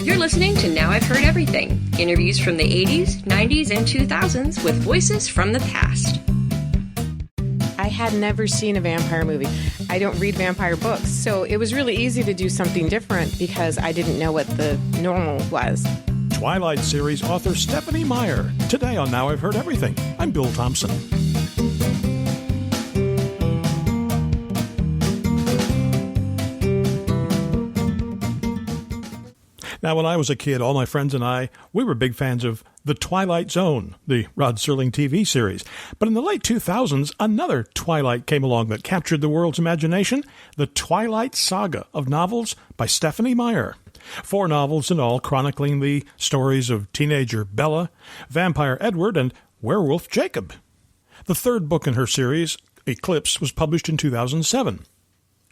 You're listening to Now I've Heard Everything. Interviews from the 80s, 90s, and 2000s with voices from the past. I had never seen a vampire movie. I don't read vampire books, so it was really easy to do something different because I didn't know what the normal was. Twilight series author Stephenie Meyer. Today on Now I've Heard Everything, I'm Bill Thompson. Now, when I was a kid, all my friends and I, we were big fans of The Twilight Zone, the Rod Serling TV series. But in the late 2000s, another Twilight came along that captured the world's imagination, the Twilight Saga of novels by Stephenie Meyer. 4 novels in all chronicling the stories of teenager Bella, vampire Edward, and werewolf Jacob. The third book in her series, Eclipse, was published in 2007.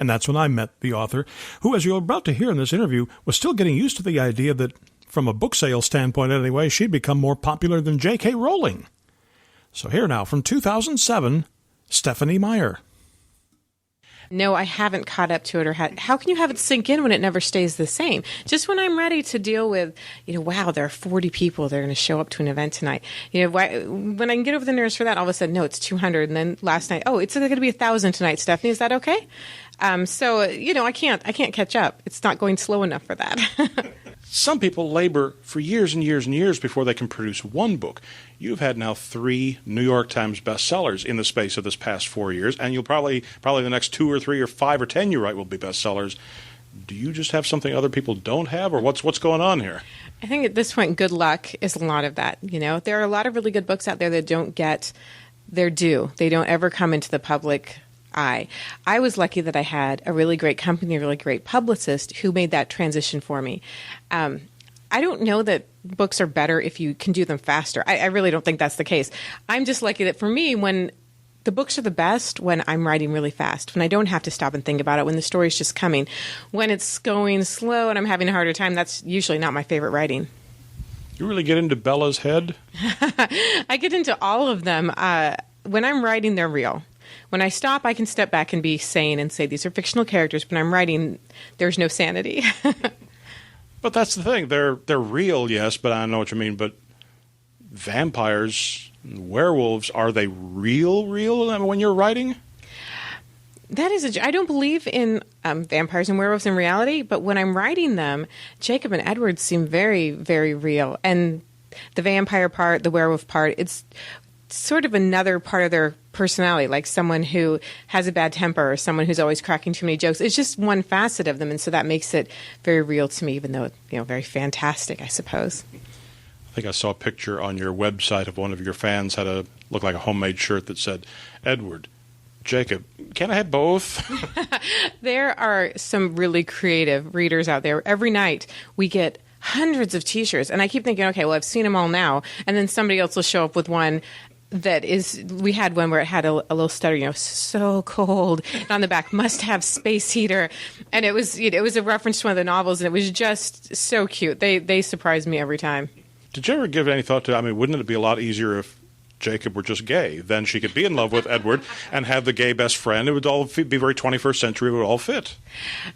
And that's when I met the author, who, as you're about to hear in this interview, was still getting used to the idea that, from a book sales standpoint anyway, she'd become more popular than J.K. Rowling. So here now, from 2007, Stephenie Meyer. No, I haven't caught up to it or how can you have it sink in when it never stays the same? Just when I'm ready to deal with, wow, there are 40 people that are going to show up to an event tonight. When I can get over the nerves for that, all of a sudden, no, it's 200. And then last night, it's going to be 1,000 tonight, Stephenie. Is that okay? I can't catch up. It's not going slow enough for that. Some people labor for years and years and years before they can produce one book. You've had now 3 New York Times bestsellers in the space of this past 4 years, and you'll probably the next 2 or 3 or 5 or 10 you write will be bestsellers. Do you just have something other people don't have, or what's going on here? I think at this point, good luck is a lot of that. There are a lot of really good books out there that don't get their due. They don't ever come into the public eye. I was lucky that I had a really great company, a really great publicist who made that transition for me. I don't know that books are better if you can do them faster. I really don't think that's the case. I'm just lucky that for me, when the books are the best, when I'm writing really fast, when I don't have to stop and think about it, when the story's just coming. When it's going slow and I'm having a harder time, that's usually not my favorite writing. You really get into Bella's head? I get into all of them. When I'm writing, they're real. When I stop, I can step back and be sane and say these are fictional characters. When I'm writing, there's no sanity. But that's the thing. They're real, yes, but I know what you mean. But vampires, werewolves, are they real when you're writing? I don't believe in vampires and werewolves in reality, but when I'm writing them, Jacob and Edward seem very, very real. And the vampire part, the werewolf part, it's sort of another part of their personality, like someone who has a bad temper or someone who's always cracking too many jokes. It's just one facet of them, and so that makes it very real to me, even though it's very fantastic, I suppose. I think I saw a picture on your website of one of your fans looked like a homemade shirt that said, Edward, Jacob, can I have both? There are some really creative readers out there. Every night we get hundreds of T-shirts, and I keep thinking, okay, well, I've seen them all now, and then somebody else will show up with one that is, we had one where it had a little stutter, so cold, and on the back, must have space heater, and it was a reference to one of the novels, and it was just so cute. They surprised me every time. Did you ever give any thought to, wouldn't it be a lot easier if Jacob were just gay? Then she could be in love with Edward and have the gay best friend. It would all be very 21st century. It would all fit.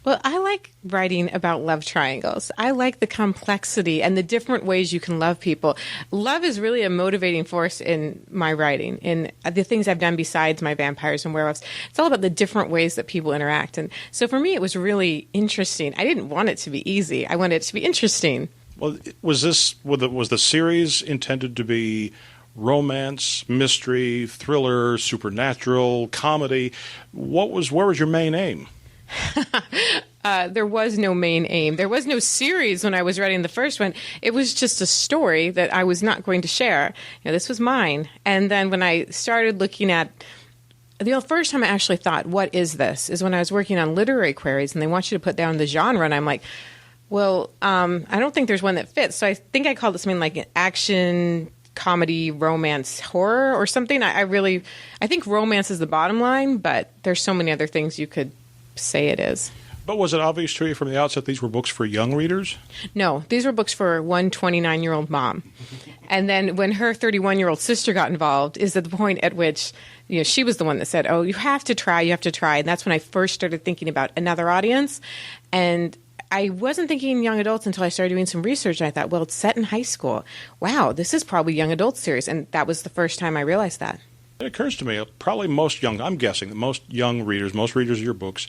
Well, I like writing about love triangles. I like the complexity and the different ways you can love people. Love is really a motivating force in my writing, in the things I've done besides my vampires and werewolves. It's all about the different ways that people interact. And so for me, it was really interesting. I didn't want it to be easy. I wanted it to be interesting. Well, was the series intended to be romance, mystery, thriller, supernatural, comedy? Where was your main aim? There was no main aim. There was no series when I was writing the first one. It was just a story that I was not going to share. This was mine. And then when I started looking at the first time I actually thought, what is this? Is when I was working on literary queries, and they want you to put down the genre, and I'm like, well, I don't think there's one that fits. So I think I called it something like action, comedy, romance, horror, or something. I think romance is the bottom line, but there's so many other things you could say it is. But was it obvious to you from the outset these were books for young readers? No, these were books for one 29-year-old mom. And then when her 31-year-old sister got involved is at the point at which she was the one that said, oh, you have to try. And that's when I first started thinking about another audience. And I wasn't thinking young adults until I started doing some research, and I thought, well, it's set in high school. Wow, this is probably young adult series, and that was the first time I realized that. It occurs to me, probably I'm guessing that most young readers, most readers of your books,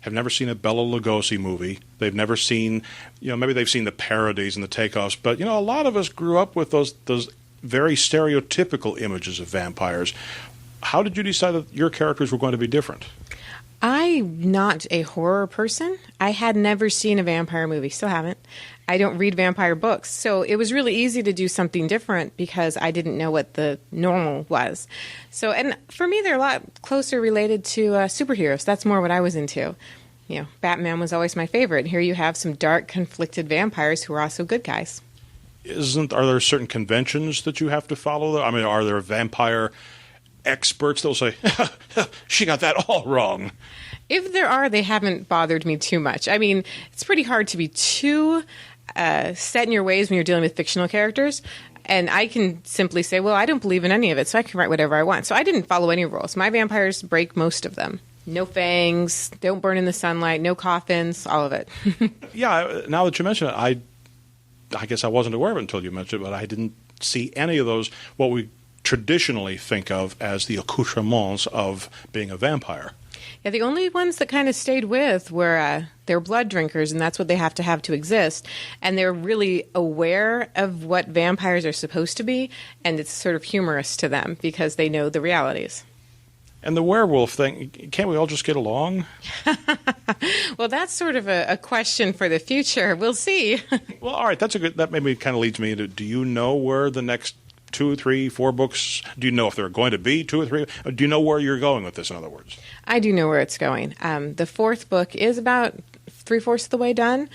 have never seen a Bela Lugosi movie. They've never seen, maybe they've seen the parodies and the takeoffs, but, a lot of us grew up with those very stereotypical images of vampires. How did you decide that your characters were going to be different? I'm not a horror person. I had never seen a vampire movie, still haven't. I don't read vampire books, so it was really easy to do something different because I didn't know what the normal was. So, and for me, they're a lot closer related to superheroes. That's more what I was into. Batman was always my favorite. Here you have some dark, conflicted vampires who are also good guys. Are there certain conventions that you have to follow? I mean, are there vampire experts that will say, she got that all wrong? If there are, they haven't bothered me too much. I mean, it's pretty hard to be too set in your ways when you're dealing with fictional characters. And I can simply say, well, I don't believe in any of it, so I can write whatever I want. So I didn't follow any rules. My vampires break most of them. No fangs, don't burn in the sunlight, no coffins, all of it. Yeah, now that you mention it, I guess I wasn't aware of it until you mentioned it, but I didn't see any of those, what we traditionally think of as the accoutrements of being a vampire. Yeah, the only ones that kind of stayed with were they're blood drinkers, and that's what they have to exist. And they're really aware of what vampires are supposed to be, and it's sort of humorous to them because they know the realities. And the werewolf thing, can't we all just get along? Well, that's sort of a question for the future. We'll see. Well, all right, that maybe kind of leads me into, do you know where the next 2, 3, 4 books, do you know if there are going to be 2 or 3? Do you know where you're going with this, in other words? I do know where it's going. The 4th book is about 3/4 of the way done.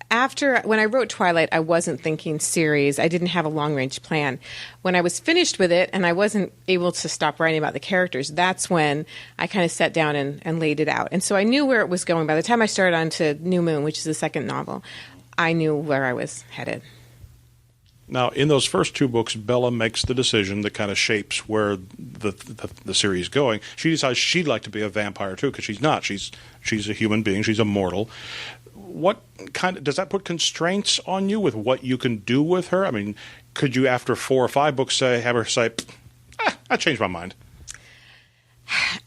When I wrote Twilight, I wasn't thinking series. I didn't have a long-range plan. When I was finished with it and I wasn't able to stop writing about the characters, that's when I kind of sat down and laid it out. And so I knew where it was going. By the time I started on to New Moon, which is the second novel, I knew where I was headed. Now, in those first 2 books, Bella makes the decision that kind of shapes where the series is going. She decides she'd like to be a vampire, too, because she's not. She's a human being. She's a mortal. What does that put constraints on you with what you can do with her? I mean, could you, after 4 or 5 books, have her say, I changed my mind?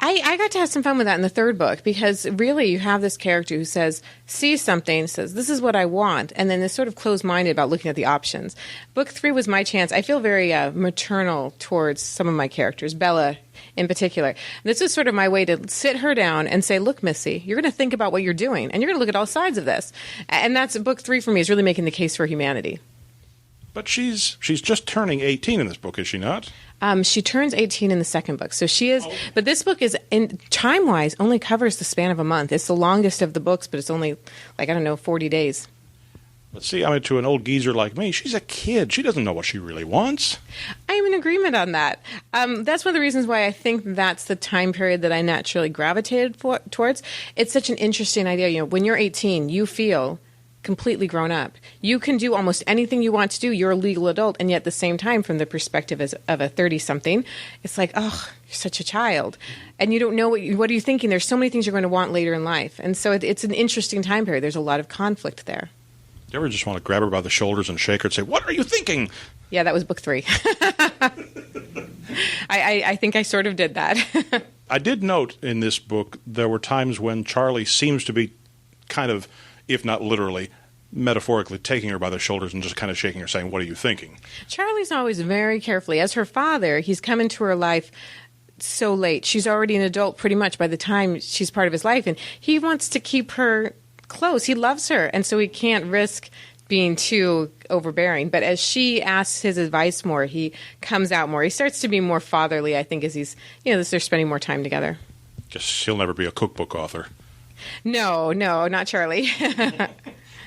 I got to have some fun with that in the 3rd book because really you have this character who sees something, says, this is what I want, and then is sort of closed-minded about looking at the options. Book 3 was my chance. I feel very maternal towards some of my characters, Bella in particular. This is sort of my way to sit her down and say, look, Missy, you're going to think about what you're doing, and you're going to look at all sides of this. And that's Book 3 for me, is really making the case for humanity. But she's just turning 18 in this book, is she not? She turns 18 in the 2nd book. So she is, but this book is, in time-wise, only covers the span of a month. It's the longest of the books, but it's only, 40 days. But see, to an old geezer like me, she's a kid. She doesn't know what she really wants. I'm in agreement on that. That's one of the reasons why I think that's the time period that I naturally gravitated towards. It's such an interesting idea. When you're 18, you feel completely grown up. You can do almost anything you want to do. You're a legal adult, and yet at the same time, from the perspective of a 30-something, it's like, oh, you're such a child. And you don't know what are you thinking? There's so many things you're going to want later in life. And so it's an interesting time period. There's a lot of conflict there. You ever just want to grab her by the shoulders and shake her and say, what are you thinking? Yeah, that was book 3. I think I sort of did that. I did note in this book there were times when Charlie seems to be kind of, if not literally, metaphorically taking her by the shoulders and just kind of shaking her, saying, what are you thinking? Charlie's always very carefully. As her father, he's come into her life so late. She's already an adult pretty much by the time she's part of his life, and he wants to keep her close. He loves her, and so he can't risk being too overbearing. But as she asks his advice more, he comes out more. He starts to be more fatherly, I think, as they're spending more time together. Guess he'll never be a cookbook author. No, not Charlie.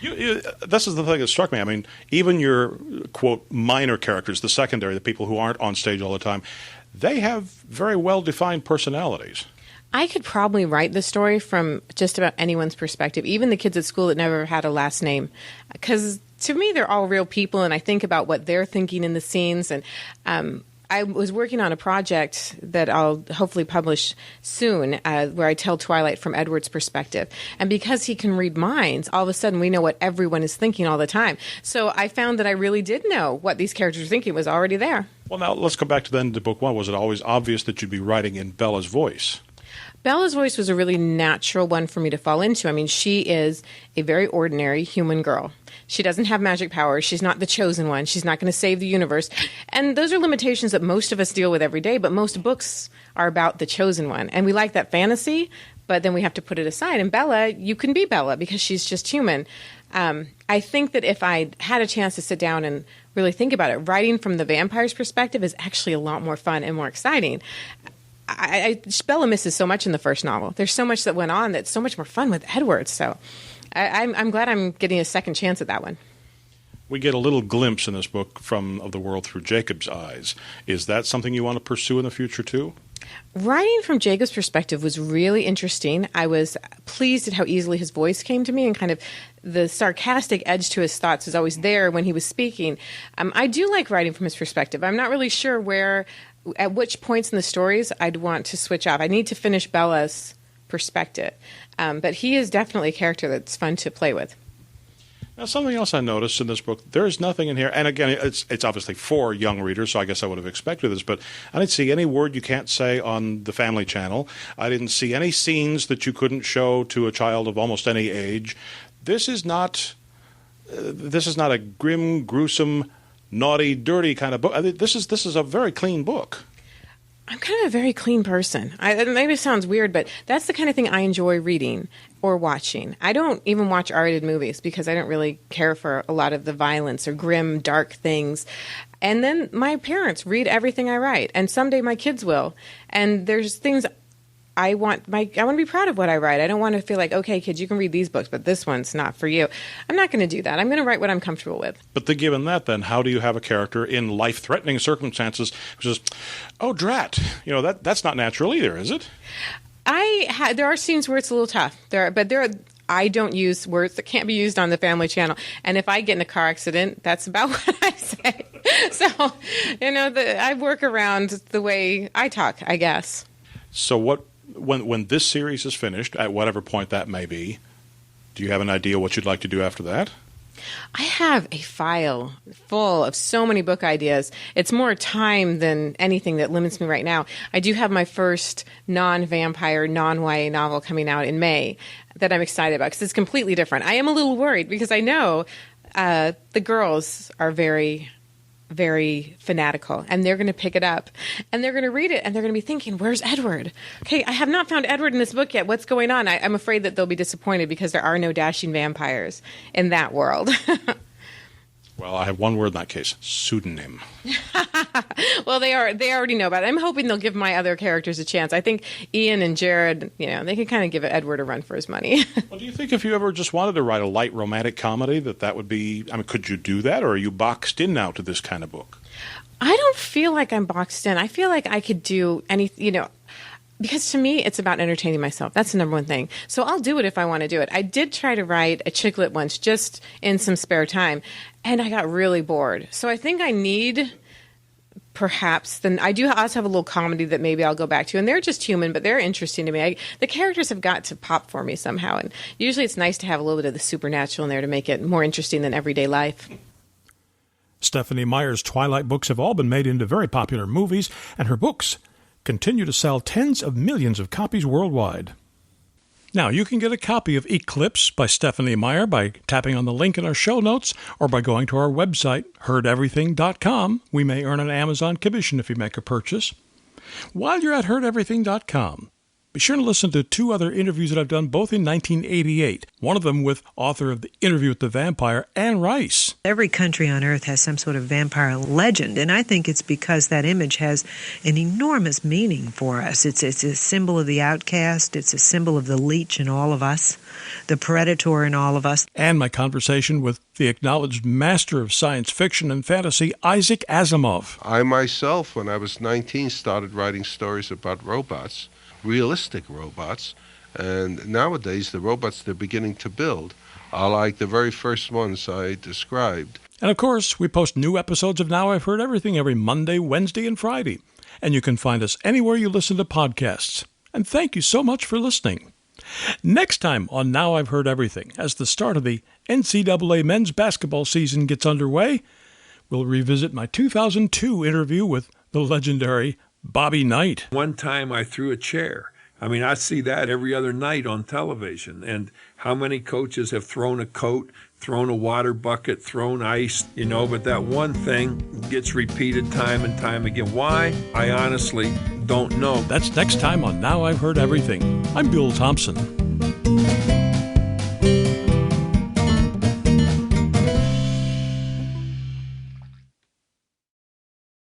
This is the thing that struck me. I mean, even your, quote, minor characters, the secondary, the people who aren't on stage all the time, they have very well-defined personalities. I could probably write the story from just about anyone's perspective, even the kids at school that never had a last name. Because to me, they're all real people, and I think about what they're thinking in the scenes. And I was working on a project that I'll hopefully publish soon, where I tell Twilight from Edward's perspective. And because he can read minds, all of a sudden we know what everyone is thinking all the time. So I found that I really did know what these characters were thinking. It was already there. Well, now let's go back to then to book one. Was it always obvious that you'd be writing in Bella's voice? Bella's voice was a really natural one for me to fall into. I mean, she is a very ordinary human girl. She doesn't have magic powers. She's not the chosen one. She's not going to save the universe. And those are limitations that most of us deal with every day, but most books are about the chosen one. And we like that fantasy, but then we have to put it aside. And Bella, you can be Bella because she's just human. I think that if I had a chance to sit down and really think about it, writing from the vampire's perspective is actually a lot more fun and more exciting. Bella misses so much in the first novel. There's so much that went on that's so much more fun with Edward. So I'm glad I'm getting a second chance at that one. We get a little glimpse in this book of the world through Jacob's eyes. Is that something you want to pursue in the future too? Writing from Jacob's perspective was really interesting. I was pleased at how easily his voice came to me, and kind of the sarcastic edge to his thoughts was always there when he was speaking. I do like writing from his perspective. I'm not really sure at which points in the stories I'd want to switch off. I need to finish Bella's perspective. But he is definitely a character that's fun to play with. Now, something else I noticed in this book, there's nothing in here, and again, it's obviously for young readers, so I guess I would have expected this, but I didn't see any word you can't say on the Family Channel. I didn't see any scenes that you couldn't show to a child of almost any age. This is not a grim, gruesome, naughty, dirty kind of book. This is a very clean book. I'm kind of a very clean person. Maybe it sounds weird, but that's the kind of thing I enjoy reading or watching. I don't even watch R-rated movies because I don't really care for a lot of the violence or grim, dark things. And then my parents read everything I write, and someday my kids will. And there's things I want to be proud of what I write. I don't want to feel like, okay, kids, you can read these books, but this one's not for you. I'm not going to do that. I'm going to write what I'm comfortable with. But given that, then, how do you have a character in life-threatening circumstances who says, oh, drat, that's not natural either, is it? There are scenes where it's a little tough. I don't use words that can't be used on the Family Channel. And if I get in a car accident, that's about what I say. So, I work around the way I talk, I guess. So when this series is finished, at whatever point that may be, do you have an idea what you'd like to do after that? I have a file full of so many book ideas. It's more time than anything that limits me right now. I do have my first non-vampire, non-YA novel coming out in May that I'm excited about because it's completely different. I am a little worried because I know the girls are very, very fanatical, and they're going to pick it up, and they're going to read it, and they're going to be thinking, where's Edward? Okay, I have not found Edward in this book yet. What's going on? I'm afraid that they'll be disappointed because there are no dashing vampires in that world. Well, I have one word in that case, pseudonym. Well, they already know about it. I'm hoping they'll give my other characters a chance. I think Ian and Jared, they can kind of give Edward a run for his money. Well, do you think if you ever just wanted to write a light romantic comedy that would be, could you do that, or are you boxed in now to this kind of book? I don't feel like I'm boxed in. I feel like I could do anything, because to me, it's about entertaining myself. That's the number one thing. So I'll do it if I want to do it. I did try to write a chick lit once just in some spare time, and I got really bored. So I think I need perhaps, I do also have a little comedy that maybe I'll go back to, and they're just human, but they're interesting to me. The characters have got to pop for me somehow, and usually it's nice to have a little bit of the supernatural in there to make it more interesting than everyday life. Stephenie Meyer's Twilight books have all been made into very popular movies, and her books continue to sell tens of millions of copies worldwide. Now, you can get a copy of Eclipse by Stephenie Meyer by tapping on the link in our show notes or by going to our website, heardeverything.com. We may earn an Amazon commission if you make a purchase. While you're at heardeverything.com, be sure to listen to two other interviews that I've done, both in 1988. One of them with author of The Interview with the Vampire, Anne Rice. Every country on earth has some sort of vampire legend, and I think it's because that image has an enormous meaning for us. It's a symbol of the outcast. It's a symbol of the leech in all of us, the predator in all of us. And my conversation with the acknowledged master of science fiction and fantasy, Isaac Asimov. I myself, when I was 19, started writing stories about robots. Realistic robots, and nowadays the robots they're beginning to build are like the very first ones I described. And of course, we post new episodes of Now I've Heard Everything every Monday, Wednesday, and Friday. And you can find us anywhere you listen to podcasts. And thank you so much for listening. Next time on Now I've Heard Everything, as the start of the NCAA men's basketball season gets underway, we'll revisit my 2002 interview with the legendary Bobby Knight. One time I threw a chair. I mean, I see that every other night on television. And how many coaches have thrown a coat, thrown a water bucket, thrown ice, but that one thing gets repeated time and time again. Why? I honestly don't know. That's next time on Now I've Heard Everything. I'm Bill Thompson.